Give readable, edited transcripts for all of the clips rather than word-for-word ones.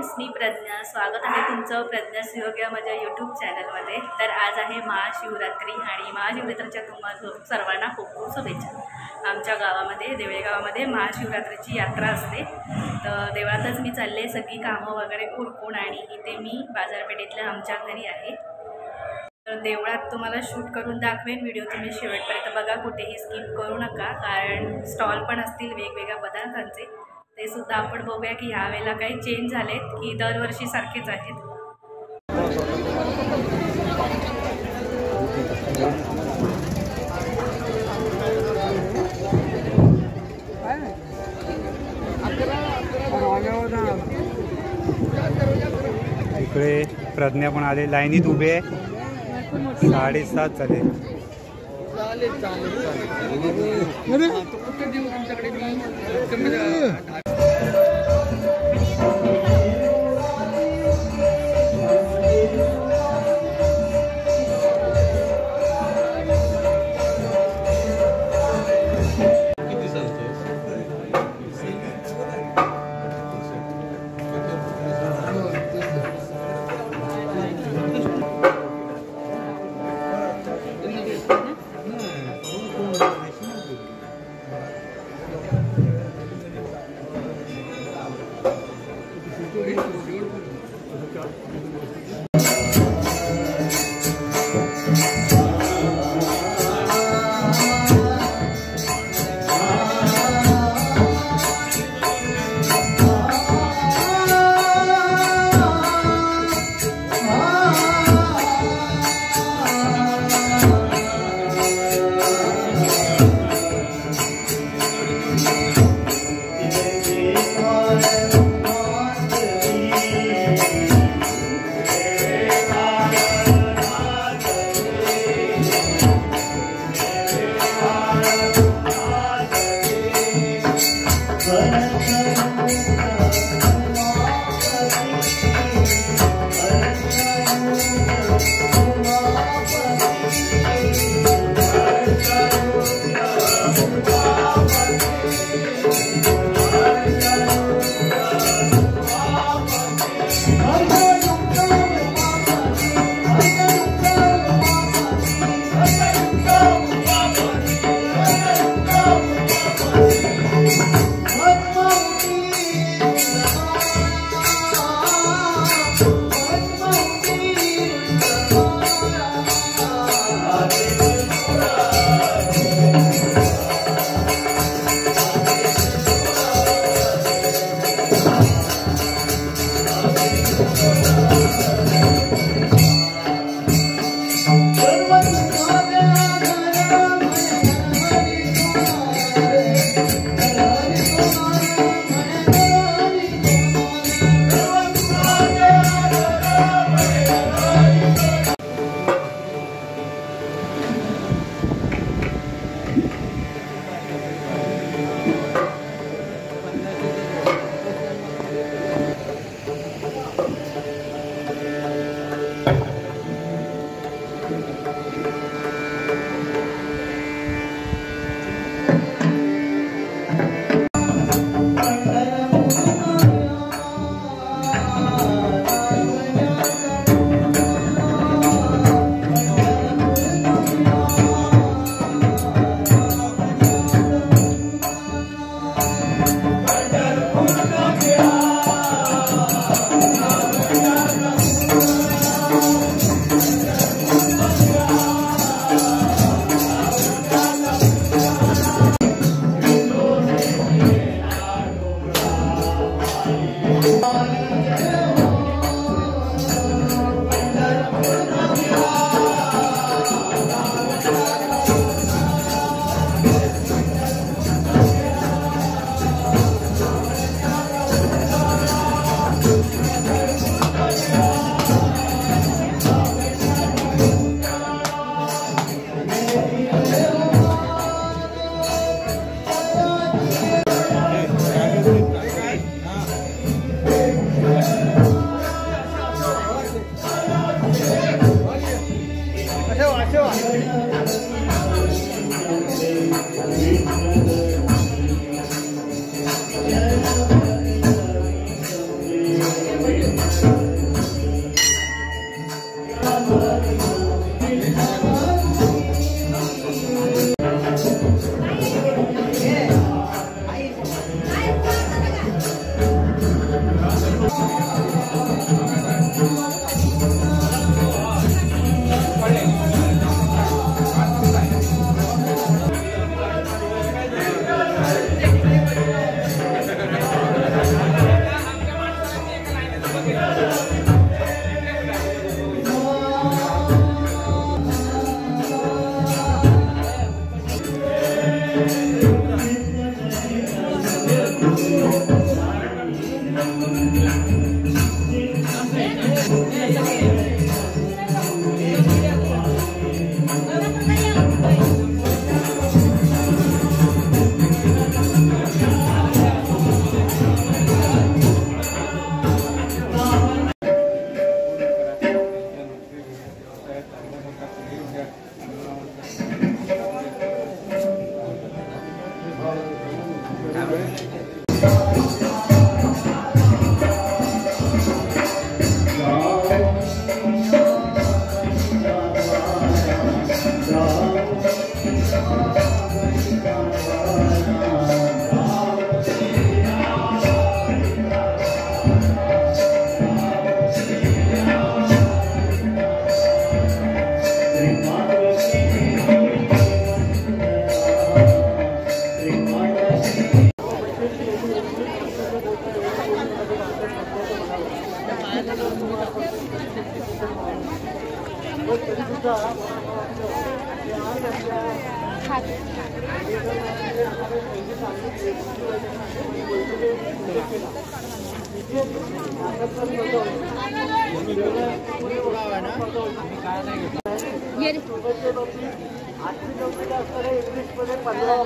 Friends, मी प्रज्ञा. स्वागत आहे तुमचं प्रज्ञा सुयोग या माझ्या यूट्यूब चॅनलमध्ये. तर आज आहे महाशिवरात्री आणि महाशिवरात्रीच्या तुम्हाला सर्वांना खूप खूप शुभेच्छा. आमच्या गावामध्ये देवळे गावामध्ये महाशिवरात्रीची यात्रा असते. तर देवळातच मी चालले, सगळी कामं वगैरे उरकून, आणि इथे मी बाजारपेठेतल्या आमच्या घरी आहे. तर देवळात तुम्हाला शूट करून दाखवेन. व्हिडिओ तुम्ही शेवटपर्यंत बघा, कुठेही स्किप करू नका, कारण स्टॉल पण असतील वेगवेगळ्या पदार्थांचे. ते सुद्धा आपण बघूया की ह्यावेळेला काही चेंज झालेत की दरवर्षी सारखेच आहेत. इकडे प्रज्ञा पण आले, लाईनीत उभे 7:30 झाले.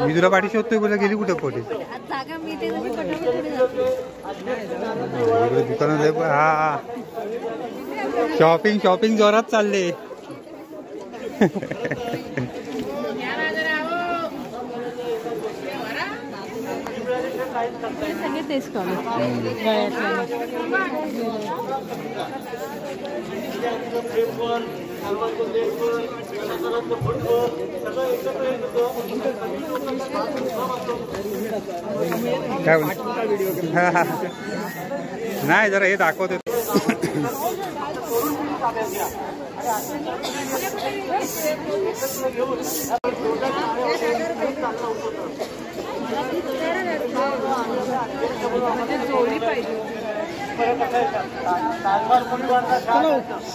मी तुला पाठी शोधतोय बोला गेली कुठे पोटे दुकानात हा शॉपिंग जोरात चालले. काय नाही जरा हे दाखवतो.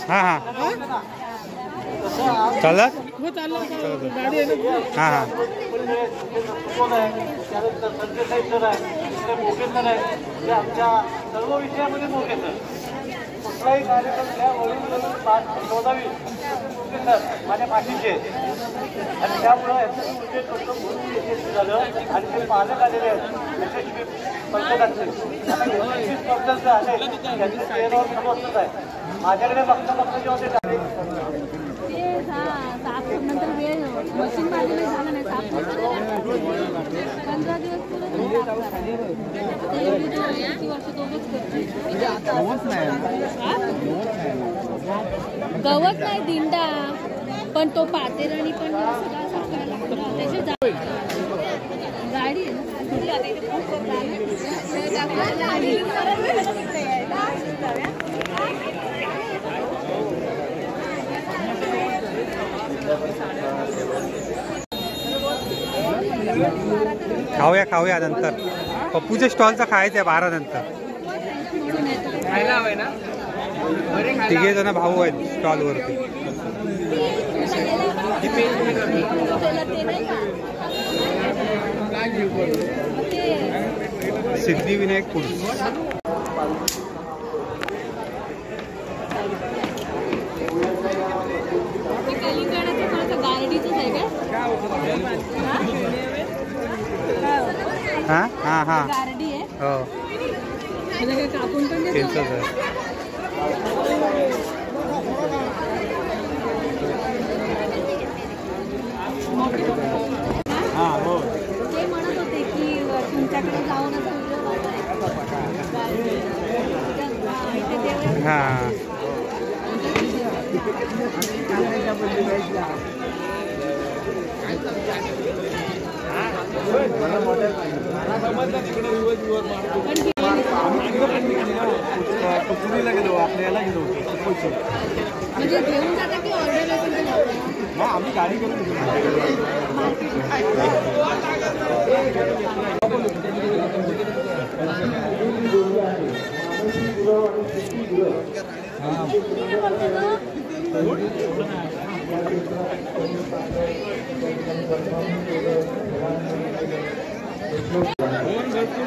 हा हा चालत हा हा आमच्या सर्व विषयामध्ये मोठे कुठलाही कार्यक्रम घ्या शोधावी माझ्या पाठीचे आणि त्यामुळं याचं उद्देश म्हणून यशस्वी झालं आणि ते पालक आलेले आहेत यशस्वी स्पर्धकांचे स्पर्धक आले त्यांच्या चेहऱ्यावर समजतच आहे. माझ्याकडे बघता बघता जेव्हा नंतर वेळ मशीन बाजूला झालं नाही 15 दिवस गवत नाही दिंडा पण तो पातेरणी पण त्याची गाडी खाऊया नंतर पप्पूच्या स्टॉलचा खायचं आहे 12 नंतर. तिघे जण भाऊ आहेत स्टॉल वरती. सिद्धिविनायक फूड हा गारडी आहे हो कापून पण त्यांचंच आहे. ते म्हणत होते की तुमच्याकडे जाऊन हा गेलो आपल्याला गेलो म्हणजे घेऊन जाता की ऑर्डर असेल आम्ही गाडी करून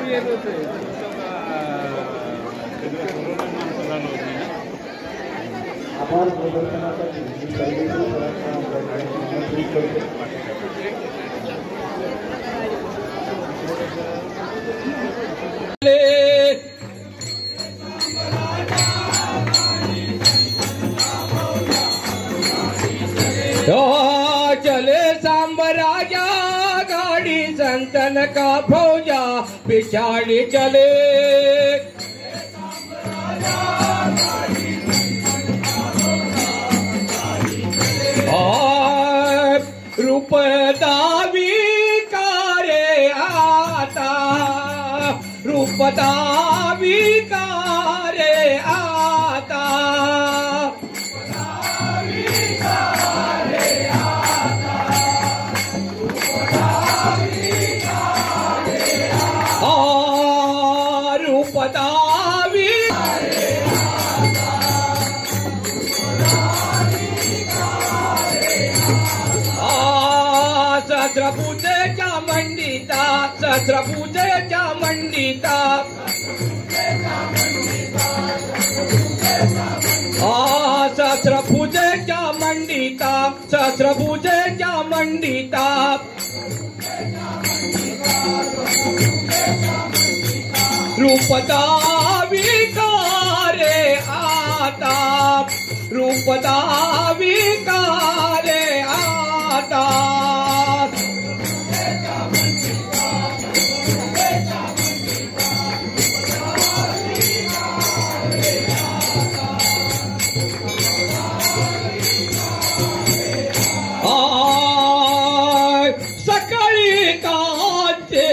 येत होते चले सांबराजा गाड़ी संतन का फौजा पिछाड़ी चले रूप दावी कारे आता रूप दावी कारे आता रूप दावी सहस्र पूजेच्या मंडिता सहस्र पूजेच्या मंडिता सहस्र पूजेच्या मंडिता रूपदा विकारे आता रूपदा विकारे आता सकाळी काचे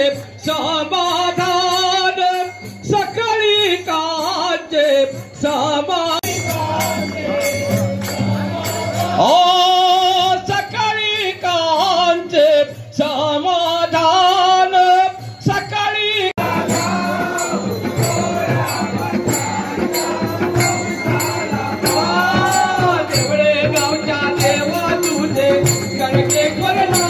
समाधान सकाळी काचे समाधान सकाळी काचे समाधान सकाळी देवळे गावच्या देवा तुझे गणके करना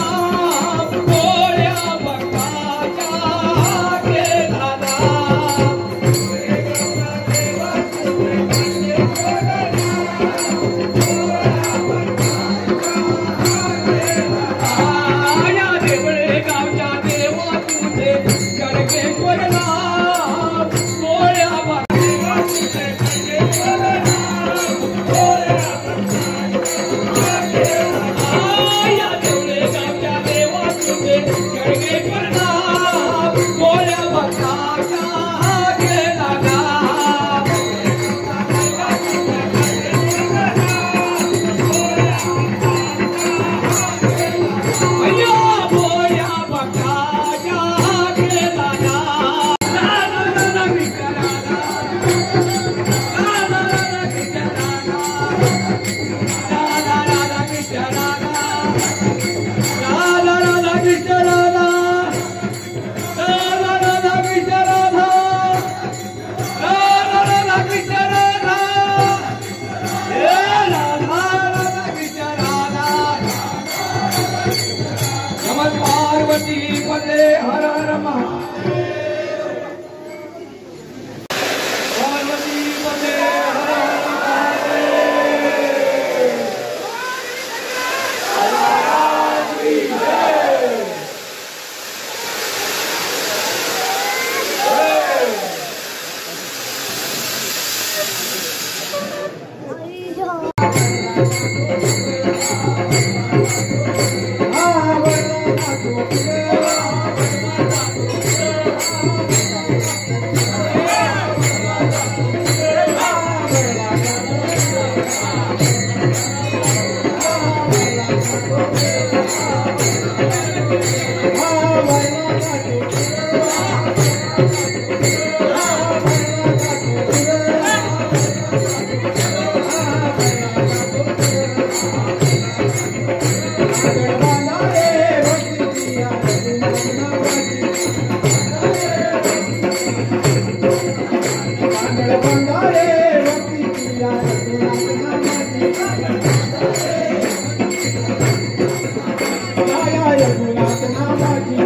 पार्वती पते हर हर महादेव पार्वती पते हर हर रघुनाथ नामाची